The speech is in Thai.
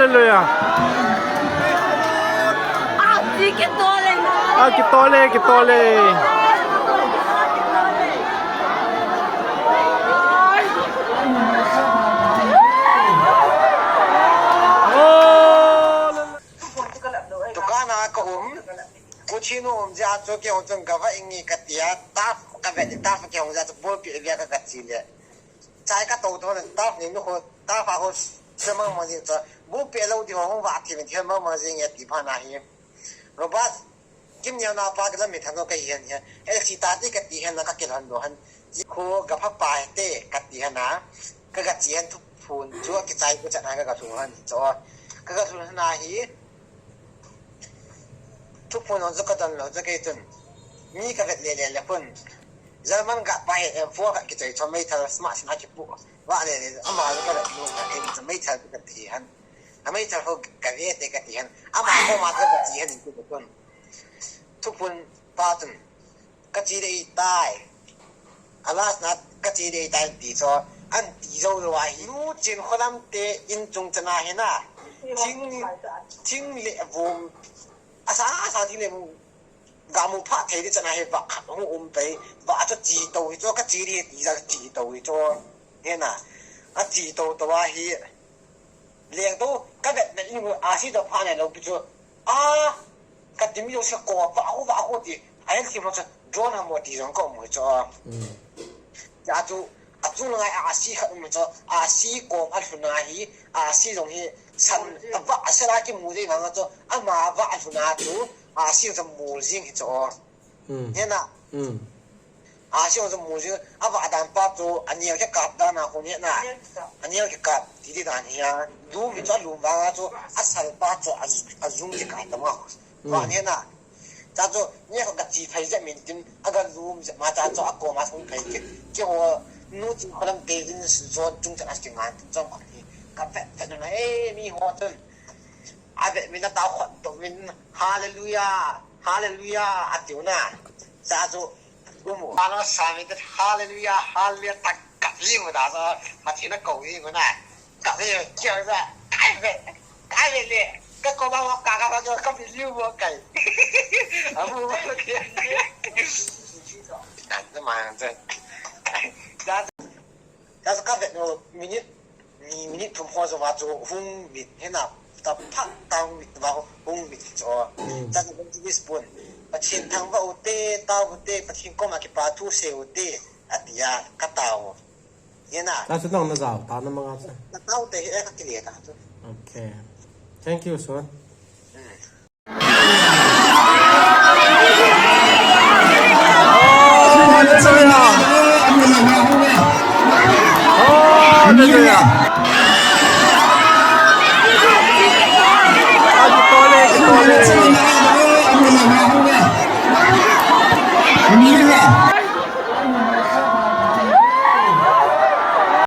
Hallelujah. Ah, kitole, kitole. Tukana ka kuchino ja cho ke on ga va ingi katia ta ka ve ta fa ke on ja bo pi ya ka chile chai ka to to ta ni no ta fa ho sema ma ji ta bo pe lo di ho wa ti ni ma ma ji nge ti pa na hi ro ba kim nya na pa ka la mi thang ko ka yen ya e si ta ti ka ti hen na ka ke han do han ji ko ga pha pa te ka ti na ka ga ji hen thu phun chu ki chai ko cha na ka thu han cho ka ga thu na hiทุกคนเราจะกระตันเราจะเกิดมีกระเด็นเลยพุ่นจะมันกัดไปพวกกิจชมไม่ทันสมาร์ทนะจิบุว่าเนี่ยอามาแล้วก็เลยลงเองจะไม่ทันกันทีฮันไม่ทันเขากระเด็นกันทีฮันอามาเข้ามาจะกันทีฮันทุกคนทุกคนปาตุนกจีได้ตายอาลาสนัดกจีได้ตายดีซออันดีโจเลยว่ารู้จริงคนนั้นเตอินจงจะน่าเห็นนะทิ้งเละวงอาสาที่เนี่ยมึงกามุพะเทดิจะน่าเห็นว่าขัดของไปว่าจะจีโตอีจ้าก็จีดีดีจะจีโตอีจ้าเนี่ยนะอ่ะจีโตตัวเฮียเลี้ยงตัวก็แบบนั้นนี่มึงอาชีพตัวผ่านเนี่ยเราไปจ้าก็จะมีอยู่สักกว่าว่าดีไอ้ที่มันจะโดนทำหมดดีจังก็ไม่จ้าอาจูลงไงอาชีพมันจ้าอาชีพกองอันสุนัยอาชีพตรงนี้ฉันว่าเสร็จแล้วที่มูได้มั้งจ้าอามาว่าอันสุนัยจูอาชีพจะมูจิงจ้าเนี่ยนะอาชีพจะมูจิงอาว่าดันป้าจูอันนี้เอาแค่กับด้านหน้าคนนี้นะอันนี้เอาแค่กับที่ด้านนี้ดูมิจ้าดูบ้างจ้าอาศัยป้าจูอายุ่งจะกับตั้งว่าเนี่ยนะจ้าจูเนี่ยเขากับจีไทยจะมีจริงอาการรู้มาจ้าจูอากมาส่งไทยเจ้านู้จริงคนนั้นเดินสุดจนจุงจะนั่งงานจ้องคนนี้กับแต่นั่นมีหัวจนอาเบมินาตาขวัญตัวมินฮาเลลูยาฮาเลลูยาอาติวน่ะจ้าจูรู้มั้ยเราสามีจะฮาเลลูยาฮาเลลูยาตักกับยิ่งกว่าจ้ามาที่นักเก่ายิ่งกว่าน่ะกับที่เกี่ยวกับไก่เลยก็ก็มาว่ากากาก็เป็นลิ้ววัวไก่อาบูมาเกี่ยวกันจะมาจ้ะจ้าก็แบบมินิทุ่มหัวจะว่าจะหุ่นบิดเห็นน่ะแต่พักตามบิดว่าหุ่นบิดจ้ะจ้าจะเป็นที่สปุ่นประชินทางว่าอุเตตาอุเตประชินก็มาเก็บปลาทูเซอุเตอัตยากระตาวเห็นน่ะ That's not the zao. Tao na mga sa. กระตาวเตะก็เกลียดอ่ะ Okay. Thank you, son. Hallelujah.